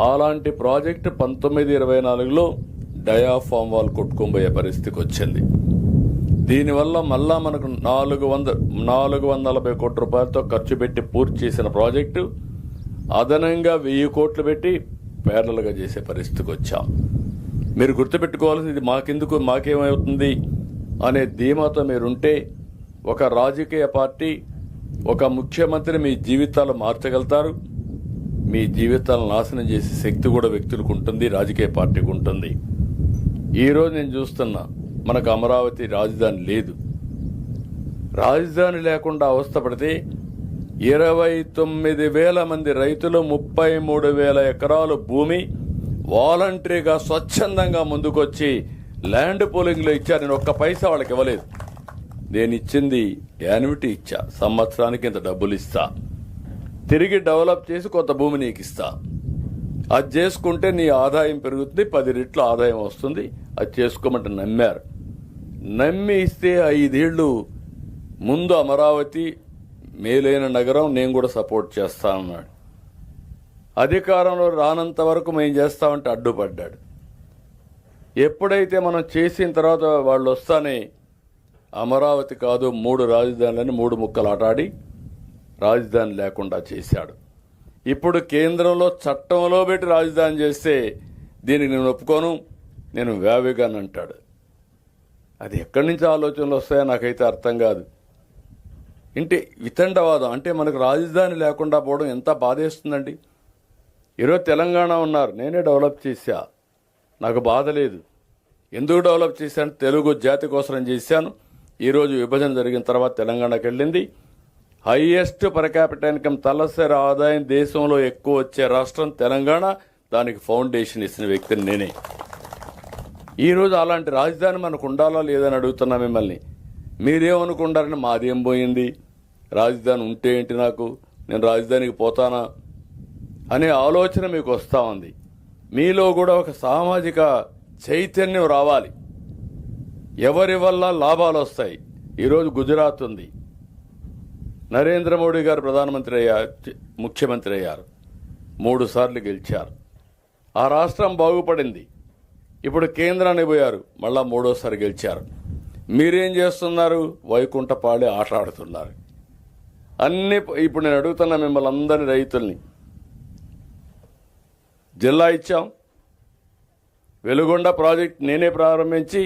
అలాంటి project 1924లో diaphragm wall కొట్టుకోబోయే పరిస్థితికి వచ్చింది. దీనివల్ల మళ్ళా మనకు 440 కోట్ల రూపాయలతో ఖర్చు పెట్టి పూర్తి చేసిన ప్రాజెక్టు అదనంగా 1000 కోట్లు పెట్టి పేర్లలుగా చేసే పరిస్థితికి వచ్చాం. మీరు గుర్తుపెట్టుకోవాల్సింది మాకెందుకు, మాకేమవుతుంది అనే ధీమాతో మీరుంటే ఒక రాజకీయ పార్టీ, ఒక ముఖ్యమంత్రి మీ జీవితాలు మార్చగలుగుతారు. మీ జీవితాలను నాశనం చేసే శక్తి కూడా వ్యక్తులకు ఉంటుంది, రాజకీయ పార్టీకి ఉంటుంది. ఈరోజు నేను చూస్తున్నా, మనకు అమరావతి రాజధాని లేదు. రాజధాని లేకుండా అవస్థపడితే 29,000 మంది రైతులు 33,000 ఎకరాలు భూమి వాలంటరీగా స్వచ్ఛందంగా ముందుకొచ్చి ల్యాండ్ పూలింగ్లో ఇచ్చారు. నేను ఒక్క పైసా వాళ్ళకి ఇవ్వలేదు. నేను ఇచ్చింది యాన్యుటీ ఇచ్చా, సంవత్సరానికి ఇంత డబ్బులు ఇస్తా, తిరిగి డెవలప్ చేసి కొత్త భూమి నీకు ఇస్తా. అది చేసుకుంటే నీ ఆదాయం పెరుగుతుంది, 10 రెట్ల ఆదాయం వస్తుంది. అది చేసుకోమంటే నమ్మారు. నమ్మి ఇస్తే 5 ఏళ్లు ముందు అమరావతి మేలైన నగరం, నేను కూడా సపోర్ట్ చేస్తా అన్నాడు. అధికారంలో రానంత వరకు మేము చేస్తామంటే అడ్డుపడ్డాడు. ఎప్పుడైతే మనం చేసిన తర్వాత వాళ్ళు వస్తానే అమరావతి కాదు 3 రాజధానులని 3 ముక్కలు ఆటాడి రాజధాని లేకుండా చేశాడు. ఇప్పుడు కేంద్రంలో చట్టంలో పెట్టి రాజధాని చేస్తే దీనికి నేను ఒప్పుకోను, నేను వ్యావిగాని అంటాడు. అది ఎక్కడి నుంచి ఆలోచనలు వస్తాయో నాకైతే అర్థం కాదు. అంటే వితండవాదం. అంటే మనకు రాజధాని లేకుండా పోవడం ఎంత బాధేస్తుందండి. ఈరోజు తెలంగాణ ఉన్నారు, నేనే డెవలప్ చేశా, నాకు బాధ లేదు. ఎందుకు డెవలప్ చేశాను? తెలుగు జాతి కోసం చేశాను. ఈరోజు విభజన జరిగిన తర్వాత తెలంగాణకు వెళ్ళింది. హైయెస్ట్ పర్ క్యాపిటల్ ఇన్కమ్, తలసరి ఆదాయం దేశంలో ఎక్కువ వచ్చే రాష్ట్రం తెలంగాణ. దానికి ఫౌండేషన్ ఇచ్చిన వ్యక్తిని నేనే. ఈరోజు అలాంటి రాజధాని మనకు ఉండాలా లేదని అడుగుతున్నా మిమ్మల్ని. మీరేమనుకుంటారని మాదేం పోయింది, రాజధాని ఉంటే ఏంటి, నాకు నేను రాజధానికి పోతానా అనే ఆలోచన మీకు వస్తూ ఉంది. మీలో కూడా ఒక సామాజిక చైతన్యం రావాలి. ఎవరి వల్ల లాభాలు వస్తాయి. ఈరోజు గుజరాత్ ఉంది, నరేంద్ర మోడీ గారు ప్రధానమంత్రి అయ్యారు, ముఖ్యమంత్రి అయ్యారు, 3 సార్లు గెలిచారు. ఆ రాష్ట్రం బాగుపడింది. ఇప్పుడు కేంద్రానికి పోయారు, మళ్ళా 3వ సారి గెలిచారు. మీరేం చేస్తున్నారు? వైకుంఠపాళి ఆట ఆడుతున్నారు. అన్ని ఇప్పుడు నేను అడుగుతున్నా మిమ్మల్ని అందరినీ, రైతుల్ని. జిల్లా ఇచ్చాం, వెలుగొండ ప్రాజెక్ట్ నేనే ప్రారంభించి